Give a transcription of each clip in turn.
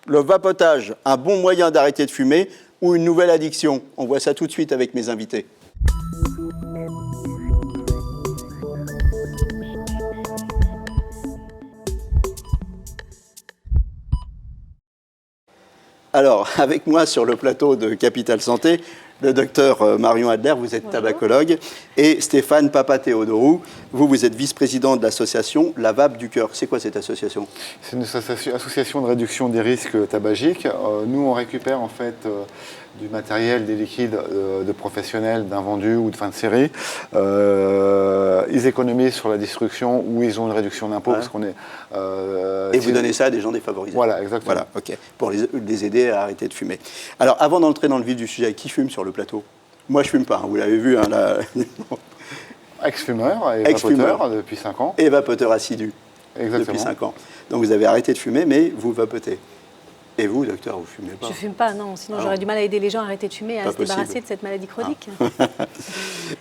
Le vapotage, un bon moyen d'arrêter de fumer ou une nouvelle addiction? On voit ça tout de suite avec mes invités. Alors, avec moi sur le plateau de Capital Santé, le docteur Marion Adler, vous êtes tabacologue, et Stéphane Papatheodorou, vous êtes vice-président de l'association La Vape du Cœur. C'est quoi cette association? C'est une association de réduction des risques tabagiques. Nous, on récupère en fait du matériel, des liquides de professionnels, d'invendus ou de fin de série. Ils économisent sur la destruction ou ils ont une réduction d'impôt parce qu'on est... et vous donnez ça à des gens défavorisés? Voilà, exactement. Voilà, ok, pour les aider à arrêter de fumer. Alors, avant d'entrer dans le vif du sujet, qui fume sur le plateau? Moi, je fume pas, hein, vous l'avez vu. Hein, là... Ex-fumeur et vapoteur depuis 5 ans. Et vapoteur assidu. Exactement. Depuis 5 ans. Donc, vous avez arrêté de fumer, mais vous vapotez. Et vous, docteur, vous fumez pas? Je ne fume pas, non. Sinon, j'aurais du mal à aider les gens à arrêter de fumer et à se débarrasser de cette maladie chronique.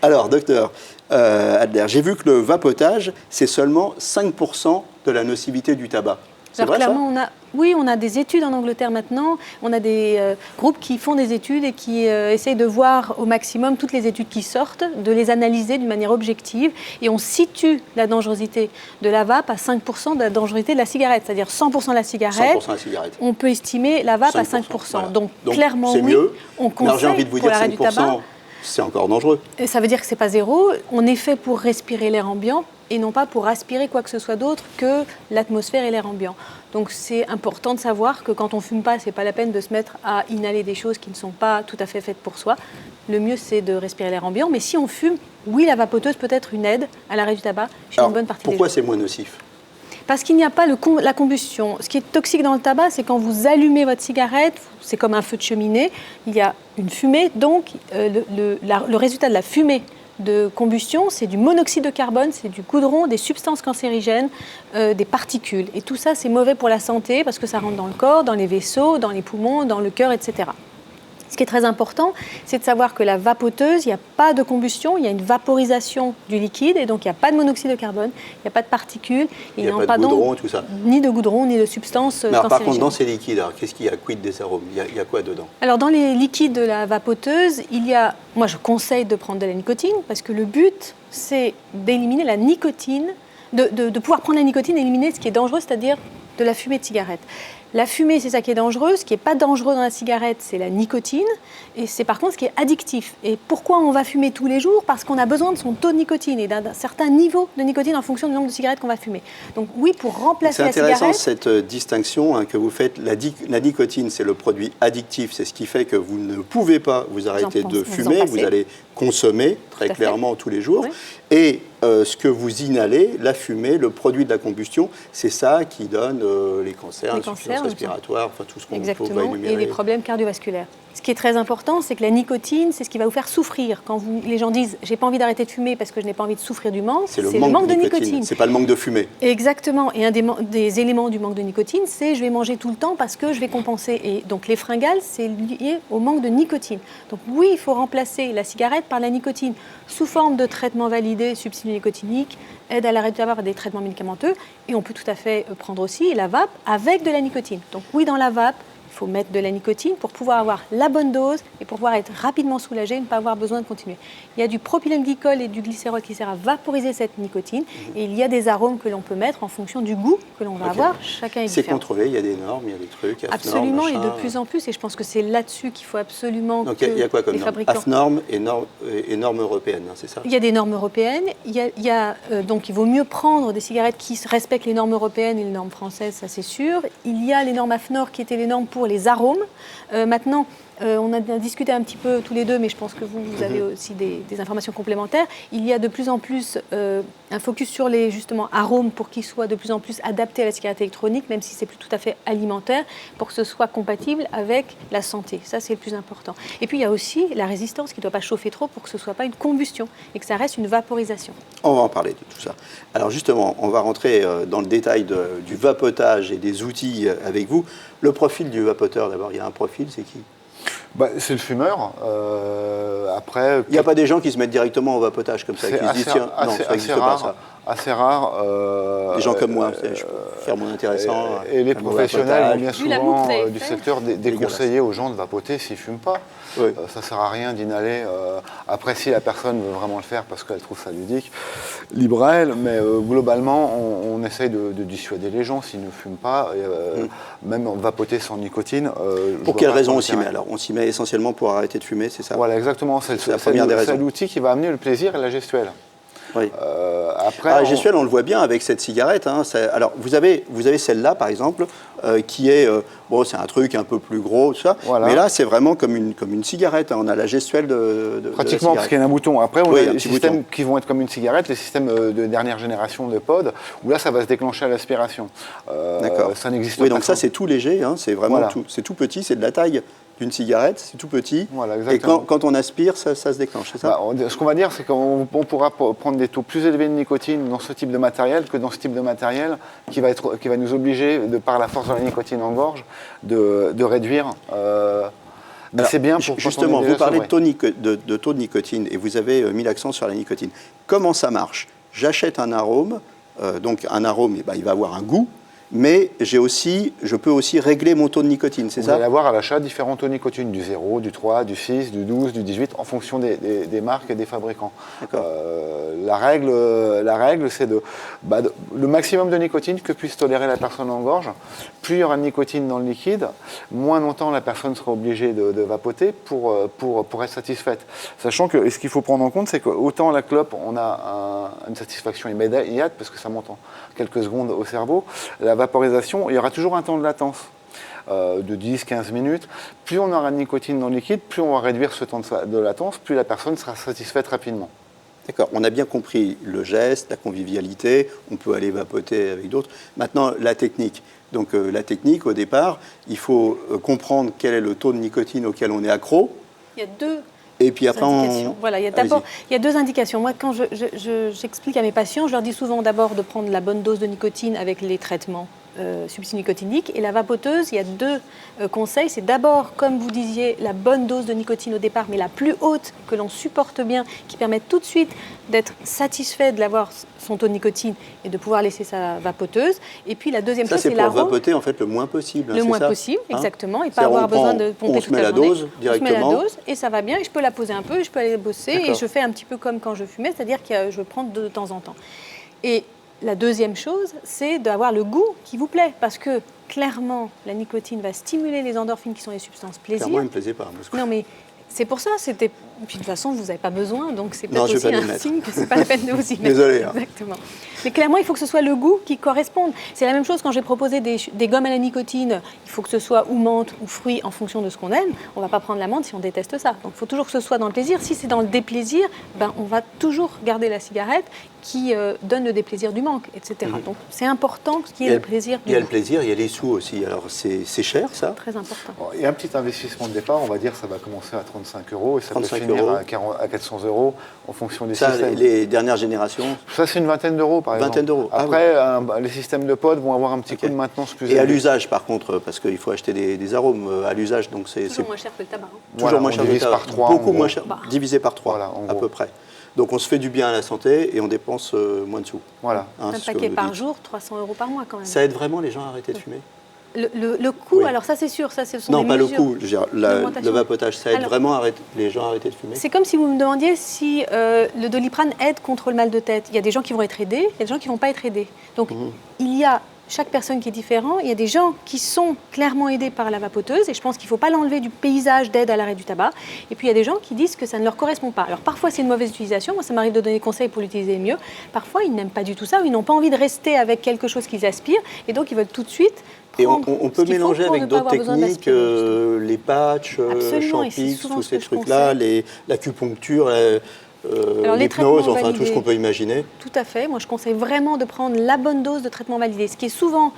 Alors, docteur Adler, j'ai vu que le vapotage, c'est seulement 5% de la nocivité du tabac. C'est vrai, clairement, ça? on a des études en Angleterre maintenant. On a des groupes qui font des études et qui essayent de voir au maximum toutes les études qui sortent, de les analyser d'une manière objective. Et on situe la dangerosité de la vape à 5% de la dangerosité de la cigarette. C'est-à-dire 100% de la cigarette. 100% la cigarette. On peut estimer la vape à 5%. Voilà. Donc clairement, c'est mieux. On conseille j'ai envie de vous pour dire l'arrêt du tabac. C'est encore dangereux. Et ça veut dire que ce n'est pas zéro. On est fait pour respirer l'air ambiant et non pas pour aspirer quoi que ce soit d'autre que l'atmosphère et l'air ambiant. Donc c'est important de savoir que quand on ne fume pas, ce n'est pas la peine de se mettre à inhaler des choses qui ne sont pas tout à fait faites pour soi. Le mieux, c'est de respirer l'air ambiant. Mais si on fume, oui, la vapoteuse peut être une aide à l'arrêt du tabac chez une bonne partie des gens. Pourquoi c'est moins nocif? Parce qu'il n'y a pas la combustion. Ce qui est toxique dans le tabac, c'est quand vous allumez votre cigarette, c'est comme un feu de cheminée, il y a une fumée, donc le résultat de la fumée de combustion, c'est du monoxyde de carbone, c'est du goudron, des substances cancérigènes, des particules. Et tout ça, c'est mauvais pour la santé parce que ça rentre dans le corps, dans les vaisseaux, dans les poumons, dans le cœur, etc. Ce qui est très important, c'est de savoir que la vapoteuse, il n'y a pas de combustion, il y a une vaporisation du liquide, et donc il n'y a pas de monoxyde de carbone, il n'y a pas de particules, il n'y a pas de goudron, tout ça. Ni de goudron, ni de substances cancérigènes. Par contre, dans ces liquides, qu'est-ce qu'il y a? Quid des arômes? Il y a quoi dedans? Alors, dans les liquides de la vapoteuse, moi je conseille de prendre de la nicotine, parce que le but, c'est d'éliminer la nicotine, de pouvoir prendre la nicotine et éliminer ce qui est dangereux, c'est-à-dire de la fumée de cigarette. La fumée, c'est ça qui est dangereux. Ce qui n'est pas dangereux dans la cigarette, c'est la nicotine. Et c'est par contre ce qui est addictif. Et pourquoi on va fumer tous les jours? Parce qu'on a besoin de son taux de nicotine et d'un certain niveau de nicotine en fonction du nombre de cigarettes qu'on va fumer. Donc oui, pour remplacer la cigarette... C'est intéressant cette distinction que vous faites. La nicotine, c'est le produit addictif. C'est ce qui fait que vous ne pouvez pas vous arrêter de fumer. Vous allez consommer très clairement tous les jours. Oui. Et ce que vous inhalez, la fumée, le produit de la combustion, c'est ça qui donne les cancers, l'insuffisance respiratoire, enfin tout ce qu'on va énumérer. Et les problèmes cardiovasculaires. Ce qui est très important, c'est que la nicotine, c'est ce qui va vous faire souffrir. Quand les gens disent « j'ai pas envie d'arrêter de fumer parce que je n'ai pas envie de souffrir du manque », c'est le manque de nicotine. C'est pas le manque de fumée. Exactement. Et un des éléments du manque de nicotine, c'est « je vais manger tout le temps parce que je vais compenser ». Et donc les fringales, c'est lié au manque de nicotine. Donc oui, il faut remplacer la cigarette par la nicotine sous forme de traitement validé, substitut nicotinique, aide à l'arrêt du tabac par des traitements médicamenteux. Et on peut tout à fait prendre aussi la vape avec de la nicotine. Donc oui, dans la vape, il faut mettre de la nicotine pour pouvoir avoir la bonne dose et pour pouvoir être rapidement soulagé et ne pas avoir besoin de continuer. Il y a du propylène-glycol et du glycérol qui sert à vaporiser cette nicotine et il y a des arômes que l'on peut mettre en fonction du goût que l'on va avoir. Chacun est différent. C'est contrôlé, il y a des normes, il y a des trucs, absolument, et de plus en plus, et je pense que c'est là-dessus qu'il faut absolument donc, il y a quoi comme normes? AFNORM et normes européennes, hein, c'est ça? Il y a des normes européennes, donc il vaut mieux prendre des cigarettes qui respectent les normes européennes et les normes françaises, ça c'est sûr. Il y a les normes AFNOR qui étaient les normes pour les arômes. Maintenant, on a discuté un petit peu tous les deux, mais je pense que vous avez aussi des informations complémentaires. Il y a de plus en plus un focus sur les justement arômes pour qu'ils soient de plus en plus adaptés à la cigarette électronique, même si c'est plus tout à fait alimentaire, pour que ce soit compatible avec la santé. Ça, c'est le plus important. Et puis, il y a aussi la résistance qui ne doit pas chauffer trop pour que ce ne soit pas une combustion et que ça reste une vaporisation. On va en parler de tout ça. Alors justement, on va rentrer dans le détail du vapotage et des outils avec vous. Le profil du vapoteur, d'abord, il y a un profil, c'est qui? C'est le fumeur. Après, il n'y a pas des gens qui se mettent directement au vapotage comme ça, qui se disent tiens, non, ça n'existe pas ça. assez rare. Des gens comme moi, je peux faire mon intéressant. Et les professionnels vont bien Vu l'amour que souvent vous avez du fait. secteur déconseiller aux gens de vapoter s'ils ne fument pas. Oui. Ça ne sert à rien d'inhaler. Après, si la personne veut vraiment le faire parce qu'elle trouve ça ludique, libre à elle. Mais globalement, on essaye de dissuader les gens s'ils ne fument pas. Même vapoter sans nicotine. Pour quelle raison on s'y met alors? On s'y met essentiellement pour arrêter de fumer, c'est ça? Voilà, exactement. C'est la première des raisons. C'est l'outil qui va amener le plaisir et la gestuelle. Oui. Après, la gestuelle, on le voit bien avec cette cigarette. Hein. Alors, vous avez celle-là, par exemple, qui est... bon, c'est un truc un peu plus gros, tout ça. Voilà. Mais là, c'est vraiment comme une cigarette. Hein. On a la gestuelle de pratiquement, parce qu'il y a un bouton. Après, on a des systèmes bouton qui vont être comme une cigarette, les systèmes de dernière génération de pod, où là, ça va se déclencher à l'aspiration. D'accord. Ça n'existe pas. Oui, donc ça, c'est tout léger. Hein. C'est vraiment voilà. c'est tout petit. C'est de la taille d'une cigarette, c'est tout petit. Voilà, et quand on aspire, ça se déclenche, c'est ça? Ce qu'on va dire, c'est qu'on pourra prendre des taux plus élevés de nicotine dans ce type de matériel que dans ce type de matériel qui va nous obliger, par la force de la nicotine en gorge, de réduire. Mais c'est bien pour justement, vous parlez de taux de nicotine et vous avez mis l'accent sur la nicotine. Comment ça marche? J'achète un arôme, donc un arôme, il va avoir un goût. Mais je peux aussi régler mon taux de nicotine, c'est ça? Vous allez avoir à l'achat différents taux de nicotine, du 0, du 3, du 6, du 12, du 18, en fonction des marques et des fabricants. La règle, c'est le maximum de nicotine que puisse tolérer la personne en gorge. Plus il y aura de nicotine dans le liquide, moins longtemps la personne sera obligée de vapoter pour être satisfaite. Sachant que ce qu'il faut prendre en compte, c'est qu'autant la clope, on a une satisfaction immédiate, parce que ça monte en quelques secondes au cerveau. La vaporisation, il y aura toujours un temps de latence de 10-15 minutes. Plus on aura de nicotine dans le liquide, plus on va réduire ce temps de latence, plus la personne sera satisfaite rapidement. D'accord, on a bien compris le geste, la convivialité, on peut aller vapoter avec d'autres. Maintenant, la technique. Donc la technique, au départ, il faut comprendre quel est le taux de nicotine auquel on est accro. Il y a deux Et puis après, indications. Voilà, il y a deux indications. Moi, quand j'explique à mes patients, je leur dis souvent d'abord de prendre la bonne dose de nicotine avec les traitements substituts nicotiniques. Et la vapoteuse, il y a deux conseils. C'est d'abord, comme vous disiez, la bonne dose de nicotine au départ, mais la plus haute, que l'on supporte bien, qui permet tout de suite d'être satisfait de l'avoir son taux de nicotine et de pouvoir laisser sa vapoteuse. Et puis la deuxième chose, c'est l'arôme. pour vapoter en fait le moins possible. Le moins possible, exactement, et pas avoir besoin de pomper toute la journée. On se met la dose directement. On se met la dose et ça va bien. Et je peux la poser un peu, je peux aller bosser et je fais un petit peu comme quand je fumais, c'est-à-dire que je prends de temps en temps. Et la deuxième chose, c'est d'avoir le goût qui vous plaît, parce que clairement, la nicotine va stimuler les endorphines qui sont les substances plaisir. Clairement, il ne me plaisait pas. Non, mais c'est pour ça, puis de toute façon, vous n'avez pas besoin, donc c'est peut-être aussi un signe que ce n'est pas la peine de vous y mettre. Désolé. Hein. Exactement. Mais clairement, il faut que ce soit le goût qui corresponde. C'est la même chose quand j'ai proposé des gommes à la nicotine. Il faut que ce soit ou menthe ou fruits en fonction de ce qu'on aime. On ne va pas prendre la menthe si on déteste ça. Donc il faut toujours que ce soit dans le plaisir. Si c'est dans le déplaisir, on va toujours garder la cigarette qui donne le déplaisir du manque, etc. Donc c'est important qu'il y ait le plaisir. Il y a le plaisir, il y a les sous aussi. Alors c'est cher ça? Très important. Il y a un petit investissement de départ, on va dire ça va commencer à 35 € et ça peut finir à 400 € en fonction des systèmes. Les dernières générations? Ça c'est une vingtaine d'euros par exemple. 20 d'euros. Après, les systèmes de pod vont avoir un petit coup de maintenance plus élevé. Et à l'usage par contre, parce qu'il faut acheter des arômes à l'usage, donc c'est toujours moins cher que le tabac. Toujours moins cher que le tabac. Par 3, beaucoup moins cher, divisé par 3 voilà, à peu près. Donc on se fait du bien à la santé et on dépense moins de sous. Voilà. Un paquet par jour, 300 € par mois quand même. Ça aide vraiment les gens à arrêter de fumer? Le coût, alors ça c'est sûr, ça ce sont des mesures. Non, pas le coût, je veux dire, le vapotage, ça aide vraiment les gens à arrêter de fumer? C'est comme si vous me demandiez si le Doliprane aide contre le mal de tête. Il y a des gens qui vont être aidés, il y a des gens qui ne vont pas être aidés. Donc il y a chaque personne qui est différente. Il y a des gens qui sont clairement aidés par la vapoteuse et je pense qu'il ne faut pas l'enlever du paysage d'aide à l'arrêt du tabac. Et puis il y a des gens qui disent que ça ne leur correspond pas. Alors parfois c'est une mauvaise utilisation, moi ça m'arrive de donner des conseils pour l'utiliser mieux. Parfois ils n'aiment pas du tout ça ou ils n'ont pas envie de rester avec quelque chose qu'ils aspirent et donc ils veulent tout de suite prendre. Et on peut mélanger avec d'autres techniques, les patchs, Champix, tous ces trucs-là, l'acupuncture. L'hypnose, enfin tout ce qu'on peut imaginer. Tout à fait. Moi, je conseille vraiment de prendre la bonne dose de traitement validé. Ce qui est souvent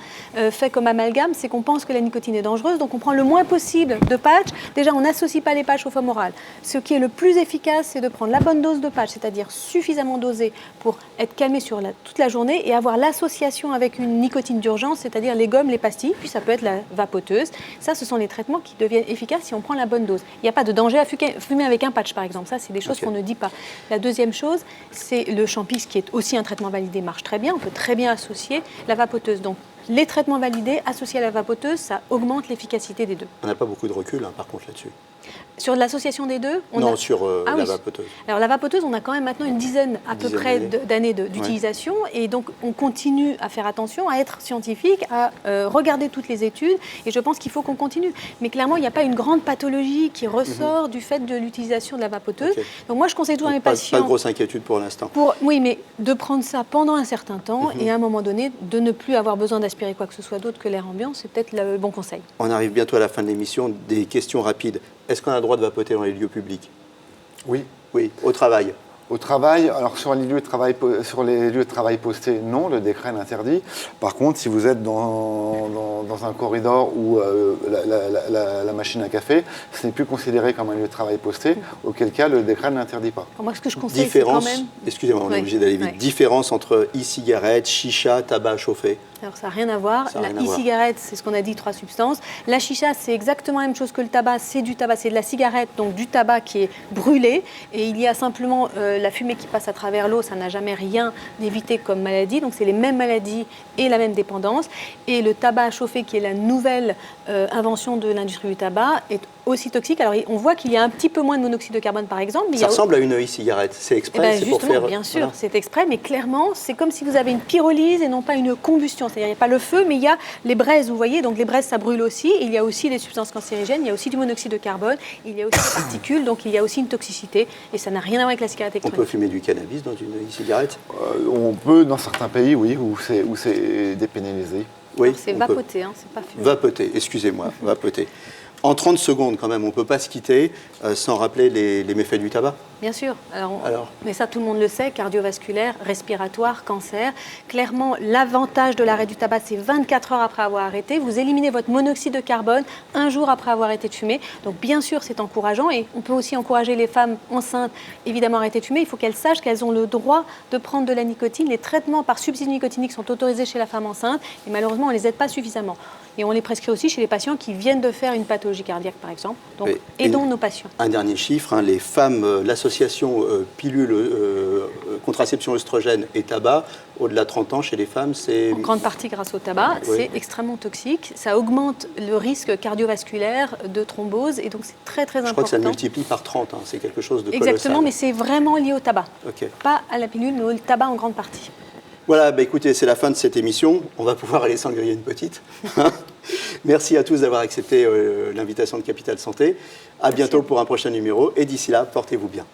fait comme amalgame, c'est qu'on pense que la nicotine est dangereuse, donc on prend le moins possible de patchs. Déjà, on n'associe pas les patchs au foie moral. Ce qui est le plus efficace, c'est de prendre la bonne dose de patch, c'est-à-dire suffisamment dosé pour être calmé sur toute la journée et avoir l'association avec une nicotine d'urgence, c'est-à-dire les gommes, les pastilles, puis ça peut être la vapoteuse. Ça, ce sont les traitements qui deviennent efficaces si on prend la bonne dose. Il n'y a pas de danger à fumer avec un patch, par exemple. Ça, c'est des choses qu'on ne dit pas. La deuxième chose, c'est le Champix, qui est aussi un traitement validé, marche très bien. On peut très bien associer la vapoteuse. Donc, les traitements validés associés à la vapoteuse, ça augmente l'efficacité des deux. On n'a pas beaucoup de recul, par contre, là-dessus. Sur l'association des deux sur la vapoteuse. Alors la vapoteuse, on a quand même maintenant une dizaine à peu près d'années d'utilisation, et donc on continue à faire attention, à être scientifique, à regarder toutes les études, et je pense qu'il faut qu'on continue. Mais clairement, il n'y a pas une grande pathologie qui ressort du fait de l'utilisation de la vapoteuse. Okay. Donc moi, je conseille toujours à mes patients... Pas de grosse inquiétude pour l'instant. Oui, mais de prendre ça pendant un certain temps, et à un moment donné, de ne plus avoir besoin d'aspirer quoi que ce soit d'autre que l'air ambiant, c'est peut-être le bon conseil. On arrive bientôt à la fin de l'émission. Des questions rapides. Est-ce qu'on a le droit de vapoter dans les lieux publics? Oui. Oui, au travail. Au travail, alors sur les lieux de travail postés, non, le décret l'interdit. Par contre, si vous êtes dans un corridor où la machine à café, ce n'est plus considéré comme un lieu de travail posté, auquel cas le décret ne l'interdit pas. Alors moi, ce que je conseille, c'est quand même... Excusez-moi, on est obligé d'aller vite. Différence entre e-cigarette, chicha, tabac chauffé. Alors ça n'a rien à voir. La e-cigarette, c'est ce qu'on a dit, 3 substances. La chicha, c'est exactement la même chose que le tabac. C'est du tabac, c'est de la cigarette, donc du tabac qui est brûlé. Et il y a simplement la fumée qui passe à travers l'eau. Ça n'a jamais rien d'évité comme maladie. Donc c'est les mêmes maladies et la même dépendance. Et le tabac chauffé, qui est la nouvelle invention de l'industrie du tabac, est aussi toxique. Alors on voit qu'il y a un petit peu moins de monoxyde de carbone, par exemple. Mais ça ressemble à une e-cigarette. C'est exprès, c'est pour faire... Bien sûr, voilà. C'est exprès, mais clairement, c'est comme si vous avez une pyrolyse et non pas une combustion. C'est-à-dire, il n'y a pas le feu, mais il y a les braises, vous voyez. Donc les braises, ça brûle aussi. Et il y a aussi des substances cancérigènes, il y a aussi du monoxyde de carbone, il y a aussi des particules, donc il y a aussi une toxicité. Et ça n'a rien à voir avec la cigarette électronique. On peut fumer du cannabis dans une e-cigarette? On peut, dans certains pays, oui, où c'est dépénalisé. Oui, c'est vapoter, c'est pas fumer. Vapoter, excusez-moi, vapoter. En 30 secondes, quand même, on ne peut pas se quitter sans rappeler les méfaits du tabac. Bien sûr. Alors, mais ça, tout le monde le sait, cardiovasculaire, respiratoire, cancer. Clairement, l'avantage de l'arrêt du tabac, c'est 24 heures après avoir arrêté. Vous éliminez votre monoxyde de carbone 1 jour après avoir arrêté de fumer. Donc, bien sûr, c'est encourageant. Et on peut aussi encourager les femmes enceintes, évidemment, à arrêter de fumer. Il faut qu'elles sachent qu'elles ont le droit de prendre de la nicotine. Les traitements par substitut nicotinique sont autorisés chez la femme enceinte. Et malheureusement, on ne les aide pas suffisamment. Et on les prescrit aussi chez les patients qui viennent de faire une pathologie cardiaque, par exemple. Donc, aidons nos patients. Un dernier chiffre, les femmes, l'association pilule, contraception œstrogène et tabac, au-delà de 30 ans, chez les femmes, c'est... En grande partie grâce au tabac, c'est extrêmement toxique. Ça augmente le risque cardiovasculaire de thrombose, et donc c'est très, très important. Je crois que ça le multiplie par 30, c'est quelque chose de colossal. Exactement, mais c'est vraiment lié au tabac. Pas à la pilule, mais au tabac en grande partie. Voilà, écoutez, c'est la fin de cette émission. On va pouvoir aller s'en griller une petite. Merci à tous d'avoir accepté l'invitation de Capital Santé. À bientôt pour un prochain numéro. Et d'ici là, portez-vous bien.